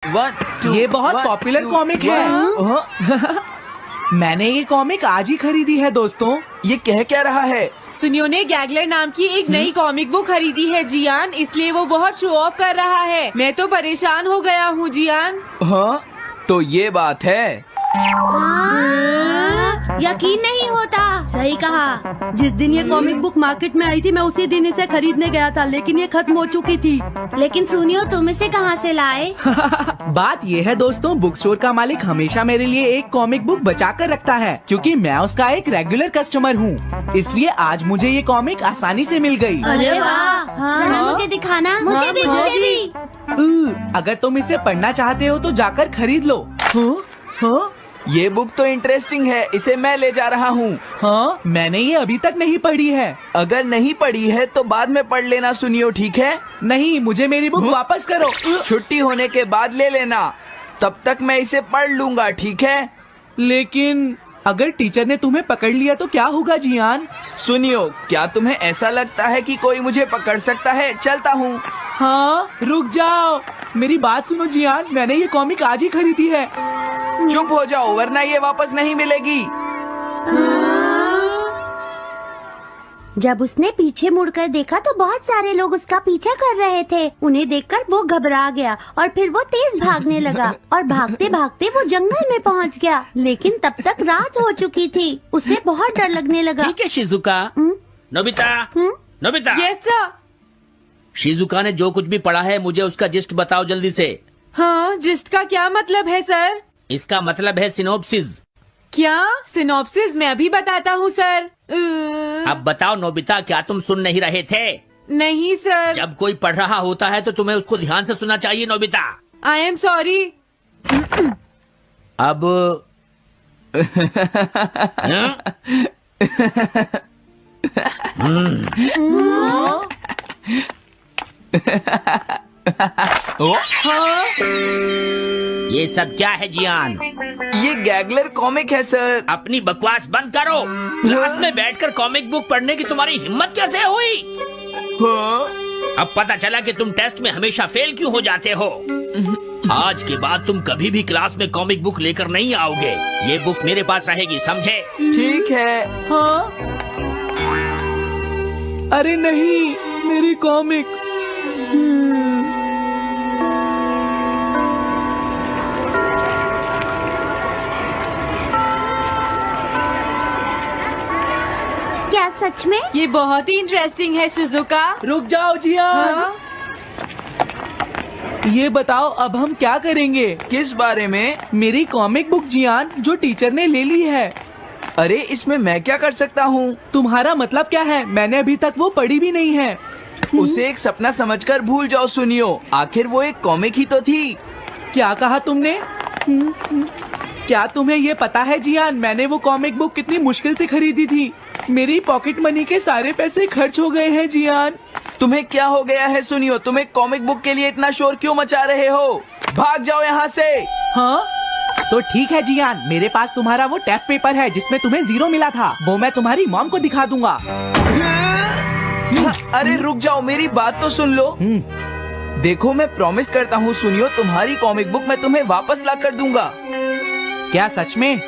ये बहुत popular comic है। मैंने ये कॉमिक आज ही खरीदी है दोस्तों। ये कह क्या रहा है? सुनियो ने गैगलर नाम की एक नई कॉमिक बुक खरीदी है जियान, इसलिए वो बहुत शो ऑफ कर रहा है। मैं तो परेशान हो गया हूँ जियान। हाँ, तो ये बात है। यकीन नहीं होता। सही कहा। जिस दिन ये कॉमिक बुक मार्केट में आई थी मैं उसी दिन इसे खरीदने गया था, लेकिन ये खत्म हो चुकी थी। लेकिन सुनियो, तुम इसे कहाँ से लाए? बात ये है दोस्तों, बुक स्टोर का मालिक हमेशा मेरे लिए एक कॉमिक बुक बचा कर रखता है, क्योंकि मैं उसका एक रेगुलर कस्टमर हूँ। इसलिए आज मुझे ये कॉमिक आसानी से मिल गई। अरे वाह! हाँ, मुझे दिखाना। मुझे भी। अगर तुम इसे पढ़ना चाहते हो तो जाकर खरीद लो। हाँ? ये बुक तो इंटरेस्टिंग है, इसे मैं ले जा रहा हूँ। हाँ, मैंने ये अभी तक नहीं पढ़ी है। अगर नहीं पढ़ी है तो बाद में पढ़ लेना सुनियो, ठीक है? नहीं, मुझे मेरी बुक वापस करो। छुट्टी होने के बाद ले लेना, तब तक मैं इसे पढ़ लूंगा, ठीक है? लेकिन अगर टीचर ने तुम्हें पकड़ लिया तो क्या होगा जियान? सुनियो, क्या तुम्हें ऐसा लगता है कि कोई मुझे पकड़ सकता है? चलता हूँ। हाँ, रुक जाओ, मेरी बात सुनो जियान, मैंने ये कॉमिक आज ही खरीदी है। चुप हो जाओ, वरना ये वापस नहीं मिलेगी। जब उसने पीछे मुड़कर देखा तो बहुत सारे लोग उसका पीछा कर रहे थे। उन्हें देखकर वो घबरा गया और फिर वो तेज भागने लगा और भागते भागते वो जंगल में पहुंच गया। लेकिन तब तक रात हो चुकी थी। उसे बहुत डर लगने लगा। ठीक है Shizuka. Nobita, Nobita. Yes sir. Shizuka ने जो कुछ भी पढ़ा है मुझे उसका जिस्ट बताओ जल्दी से। हाँ, जिस्ट का क्या मतलब है सर? इसका मतलब है सिनोप्सिस। क्या? सिनॉप्सिस मैं अभी बताता हूँ सर। अब बताओ नोबिता, क्या तुम सुन नहीं रहे थे? नहीं सर। जब कोई पढ़ रहा होता है तो तुम्हें उसको ध्यान से सुनना चाहिए नोबिता। I am sorry. अब ये सब क्या है जियान? ये गैगलर कॉमिक है सर। अपनी बकवास बंद करो। क्लास में बैठकर कॉमिक बुक पढ़ने की तुम्हारी हिम्मत कैसे हुई? हाँ? अब पता चला कि तुम टेस्ट में हमेशा फेल क्यों हो जाते हो। आज के बाद तुम कभी भी क्लास में कॉमिक बुक लेकर नहीं आओगे। ये बुक मेरे पास रहेगी, समझे? ठीक है। हाँ? अरे नहीं, मेरी कॉमिक। क्या सच में? ये बहुत ही इंटरेस्टिंग है शिजुका। रुक जाओ जियान। हाँ? ये बताओ अब हम क्या करेंगे? किस बारे में? मेरी कॉमिक बुक जियान, जो टीचर ने ले ली है। अरे इसमें मैं क्या कर सकता हूँ? तुम्हारा मतलब क्या है? मैंने अभी तक वो पढ़ी भी नहीं है। उसे एक सपना समझकर भूल जाओ सुनियो, आखिर वो एक कॉमिक ही तो थी। क्या कहा तुमने? क्या तुम्हें ये पता है जियान, मैंने वो कॉमिक बुक कितनी मुश्किल से खरीदी थी। मेरी पॉकेट मनी के सारे पैसे खर्च हो गए हैं जियान। तुम्हें क्या हो गया है सुनियो? तुम एक कॉमिक बुक के लिए इतना शोर क्यों मचा रहे हो? भाग जाओ यहाँ से। हाँ? तो ठीक है जियान, मेरे पास तुम्हारा वो टेस्ट पेपर है जिसमें तुम्हें 0 मिला था। वो मैं तुम्हारी मॉम को दिखा दूंगा। अरे रुक जाओ, मेरी बात तो सुन लो। देखो, मैं प्रॉमिस करता हूँ सुनियो, तुम्हारी कॉमिक बुक मैं तुम्हें वापस ला कर दूंगा। क्या सच में?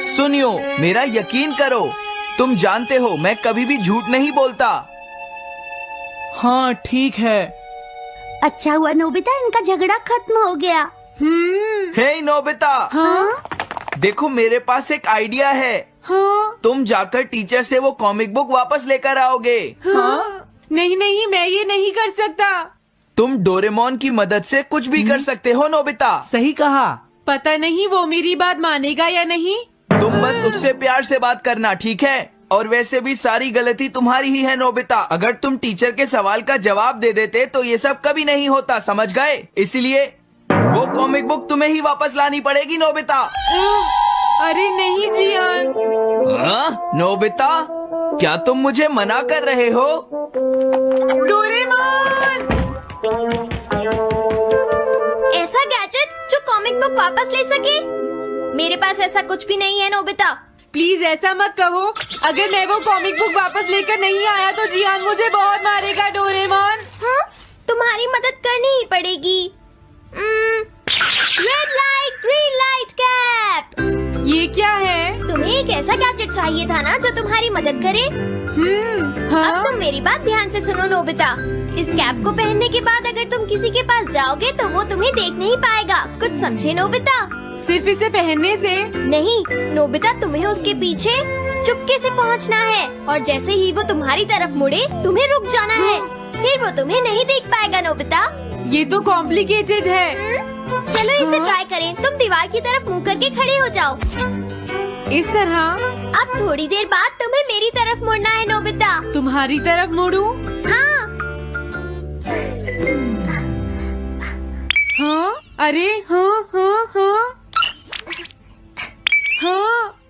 सुनियो, मेरा यकीन करो, तुम जानते हो मैं कभी भी झूठ नहीं बोलता। हाँ ठीक है। अच्छा हुआ नोबिता, इनका झगड़ा खत्म हो गया। हे नोबिता। हाँ? देखो, मेरे पास एक आइडिया है। हाँ? तुम जाकर टीचर से वो कॉमिक बुक वापस लेकर आओगे। हाँ? नहीं नहीं, मैं ये नहीं कर सकता। तुम डोरेमोन की मदद से कुछ भी कर सकते हो नोबिता। सही कहा। पता नहीं वो मेरी बात मानेगा या नहीं। तुम बस उससे प्यार से बात करना, ठीक है? और वैसे भी सारी गलती तुम्हारी ही है नोबिता। अगर तुम टीचर के सवाल का जवाब दे देते तो ये सब कभी नहीं होता, समझ गए? इसलिए वो कॉमिक बुक तुम्हें ही वापस लानी पड़ेगी नोबिता। अरे नहीं जियान। हाँ? नोबिता, क्या तुम मुझे मना कर रहे हो? डोरेमोन! ऐसा गैजेट जो कॉमिक बुक वापस ले सके? मेरे पास ऐसा कुछ भी नहीं है नोबिता। प्लीज ऐसा मत कहो। अगर मैं वो कॉमिक बुक वापस लेकर नहीं आया तो जियान मुझे बहुत मारेगा डोरेमोन। हाँ? तुम्हारी मदद करनी ही पड़ेगी। ऐसा गैजेट चाहिए था ना जो तुम्हारी मदद करे। हाँ? अब तुम मेरी बात ध्यान से सुनो नोबिता। इस कैप को पहनने के बाद अगर तुम किसी के पास जाओगे तो वो तुम्हें देख नहीं पाएगा। कुछ समझे नोबिता? सिर्फ इसे पहनने से? नहीं नोबिता, तुम्हें उसके पीछे चुपके से पहुंचना है और जैसे ही वो तुम्हारी तरफ मुड़े तुम्हें रुक जाना है, फिर वो तुम्हें नहीं देख पाएगा नोबिता। ये तो कॉम्प्लिकेटेड है। चलो इसे हाँ? ट्राई करें। तुम दीवार की तरफ मुंह करके खड़े हो जाओ। इस तरह? अब थोड़ी देर बाद तुम्हें मेरी तरफ मुड़ना है नोबिता। तुम्हारी तरफ मुड़ूं? हाँ। हाँ? अरे हाँ हाँ हाँ हाँ,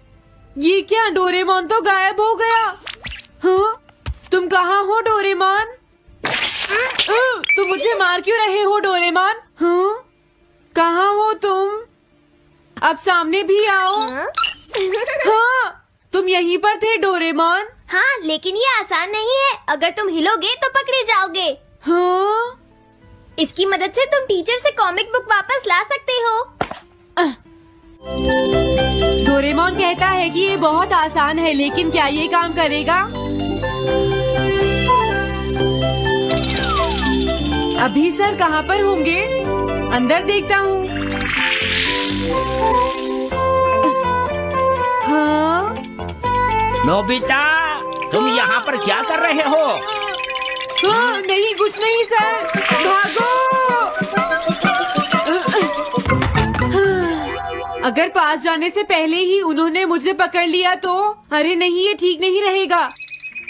ये क्या, डोरेमोन तो गायब हो गया। हाँ? तुम कहाँ हो डोरेमोन? तुम मुझे मार क्यों रहे हो डोरेमोन? हाँ? कहाँ हो तुम? अब सामने भी आओ। हाँ, तुम यहीं पर थे डोरेमोन। हाँ, लेकिन ये आसान नहीं है। अगर तुम हिलोगे तो पकड़े जाओगे। हाँ? इसकी मदद से तुम टीचर से कॉमिक बुक वापस ला सकते हो। डोरेमोन कहता है कि ये बहुत आसान है, लेकिन क्या ये काम करेगा? अभी सर कहाँ पर होंगे? अंदर देखता हूँ। हाँ? नोबिता, तुम यहाँ पर क्या कर रहे हो? हाँ, नहीं, कुछ नहीं सर। भागो! अगर पास जाने से पहले ही उन्होंने मुझे पकड़ लिया तो? अरे नहीं, ये ठीक नहीं रहेगा।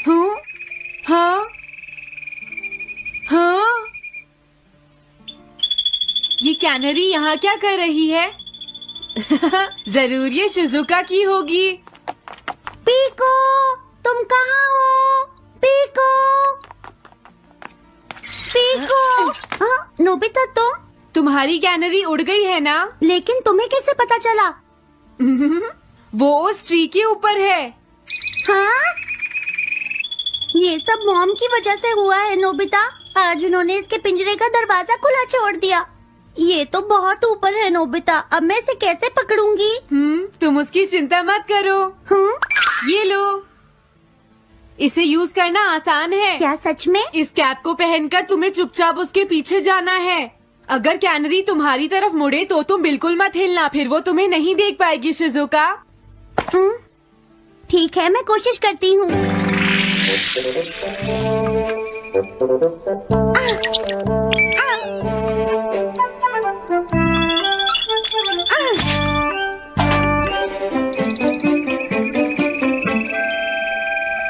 हाँ? हाँ? हाँ? ये कैनरी यहाँ क्या कर रही है? जरूर ये शिजुका की होगी। पीको, तुम कहाँ हो? Pico, pico. हाँ, नोबिता तुम? तुम्हारी कैनरी उड़ गई है ना? लेकिन तुम्हें कैसे पता चला? वो उस ट्री के ऊपर है। हाँ? ये सब मॉम की वजह से हुआ है नोबिता। आज उन्होंने इसके पिंजरे का दरवाजा खुला छोड़ दिया। ये तो बहुत ऊपर है नोबिता। अब मैं इसे कैसे पकड़ूंगी? तुम उसकी चिंता मत करो। ये लो, इसे यूज करना आसान है। क्या सच में? इस कैप को पहनकर तुम्हें चुपचाप उसके पीछे जाना है। अगर कैनरी तुम्हारी तरफ मुड़े तो तुम बिल्कुल मत हिलना, फिर वो तुम्हें नहीं देख पाएगी शिजुका। ठीक है, मैं कोशिश करती हूँ।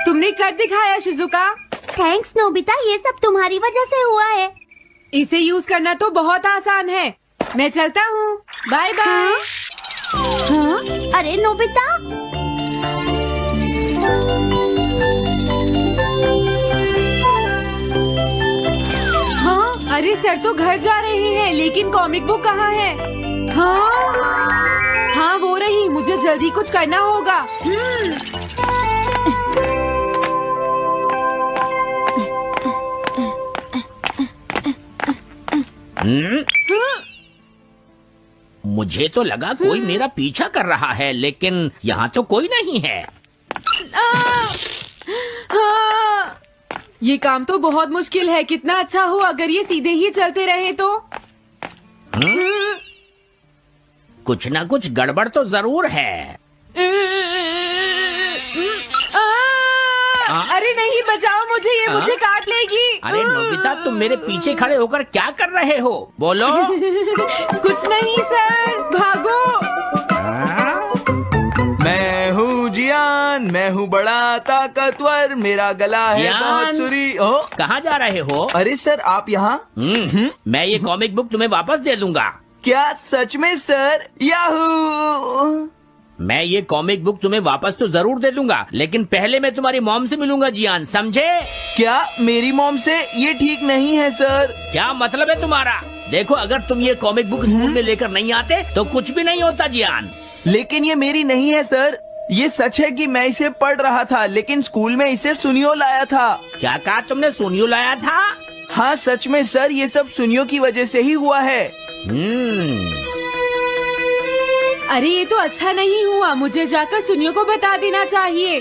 तुमने कर दिखाया शिजुका। थैंक्स नोबिता, ये सब तुम्हारी वजह से हुआ है। इसे यूज करना तो बहुत आसान है। मैं चलता हूँ, बाय बाय। हाँ? अरे नोबिता, हाँ? अरे सर तो घर जा रहे हैं, लेकिन कॉमिक बुक कहाँ है? हाँ? हाँ वो रही, मुझे जल्दी कुछ करना होगा। मुझे तो लगा कोई मेरा पीछा कर रहा है, लेकिन यहाँ तो कोई नहीं है। हाँ! ये काम तो बहुत मुश्किल है। कितना अच्छा हो अगर ये सीधे ही चलते रहे तो। कुछ ना कुछ गड़बड़ तो जरूर है। अरे नहीं, बचाओ मुझे, ये मुझे काट लेगी। अरे नोबिता, तुम मेरे पीछे खड़े होकर क्या कर रहे हो? बोलो। कुछ नहीं सर, भागो। मैं हूँ जियान, मैं हूँ बड़ा ताकतवर, मेरा गला है जियान। बहुत सुरी। कहाँ जा रहे हो? अरे सर, आप यहाँ? मैं ये कॉमिक बुक तुम्हें वापस दे दूंगा। क्या सच में सर? याहू! मैं ये कॉमिक बुक तुम्हें वापस तो जरूर दे दूंगा, लेकिन पहले मैं तुम्हारी मॉम से मिलूंगा जियान, समझे? क्या मेरी मॉम से? ये ठीक नहीं है सर। क्या मतलब है तुम्हारा? देखो, अगर तुम ये कॉमिक बुक स्कूल में लेकर नहीं आते तो कुछ भी नहीं होता जियान। लेकिन ये मेरी नहीं है सर। ये सच है कि मैं इसे पढ़ रहा था, लेकिन स्कूल में इसे सुनियो लाया था। क्या कहा तुमने? सुनियो लाया था? हाँ सच में सर, ये सब सुनियो की वजह से ही हुआ है। अरे ये तो अच्छा नहीं हुआ, मुझे जाकर सुनियो को बता देना चाहिए।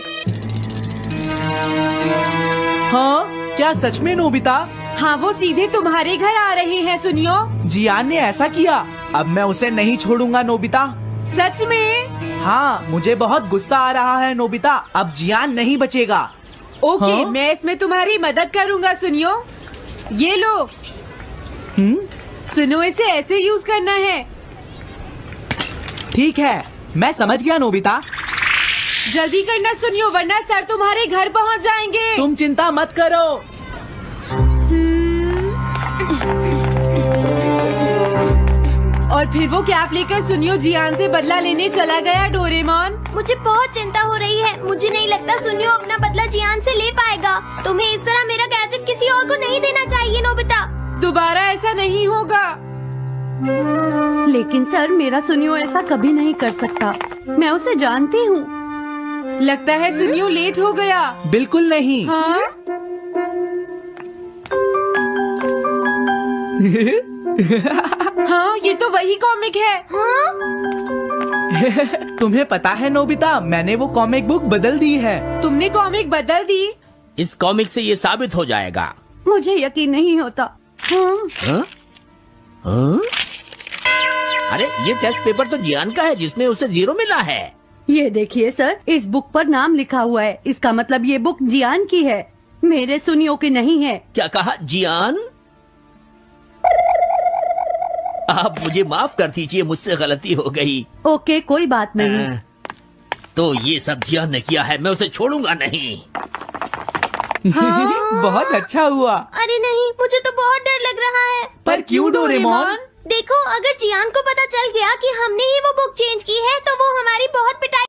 हाँ, क्या सच में नोबिता? हाँ, वो सीधे तुम्हारे घर आ रहे हैं सुनियो। जियान ने ऐसा किया? अब मैं उसे नहीं छोड़ूंगा नोबिता। सच में? हाँ, मुझे बहुत गुस्सा आ रहा है नोबिता, अब जियान नहीं बचेगा। ओके, हाँ? मैं इसमें तुम्हारी मदद करूँगा सुनियो। ये लो, सुनो, इसे ऐसे यूज करना है। ठीक है, मैं समझ गया नोबिता। जल्दी करना सुनियो, वरना सर तुम्हारे घर पहुँच जाएंगे। तुम चिंता मत करो। और फिर वो कैप लेकर सुनियो जियान से बदला लेने चला गया। डोरेमोन, मुझे बहुत चिंता हो रही है। मुझे नहीं लगता सुनियो अपना बदला जियान से ले पाएगा। तुम्हें इस तरह मेरा गैजेट किसी और को नहीं देना चाहिए नोबिता। दोबारा ऐसा नहीं होगा। लेकिन सर, मेरा सुनियो ऐसा कभी नहीं कर सकता। मैं उसे जानती हूँ। लगता है सुनियो लेट हो गया। बिल्कुल नहीं। हाँ? हाँ, ये तो वही कॉमिक है। हाँ? तुम्हें पता है नोबिता, मैंने वो कॉमिक बुक बदल दी है। तुमने कॉमिक बदल दी? इस कॉमिक से ये साबित हो जाएगा। मुझे यकीन नहीं होता। हाँ? हाँ? हाँ? अरे ये टेस्ट पेपर तो जियान का है, जिसमें उसे 0 मिला है। ये देखिए सर, इस बुक पर नाम लिखा हुआ है। इसका मतलब ये बुक जियान की है, मेरे सुनियो की नहीं है। क्या कहा? जियान? आप मुझे माफ कर दीजिए, मुझसे गलती हो गई। ओके, कोई बात नहीं। तो ये सब जियान ने किया है, मैं उसे छोड़ूंगा नहीं। बहुत अच्छा हुआ। अरे नहीं, मुझे तो बहुत डर लग रहा है। पर क्यों डोरेमोन? देखो, अगर जियान को पता चल गया कि हमने ही वो बुक चेंज की है तो वो हमारी बहुत पिटाई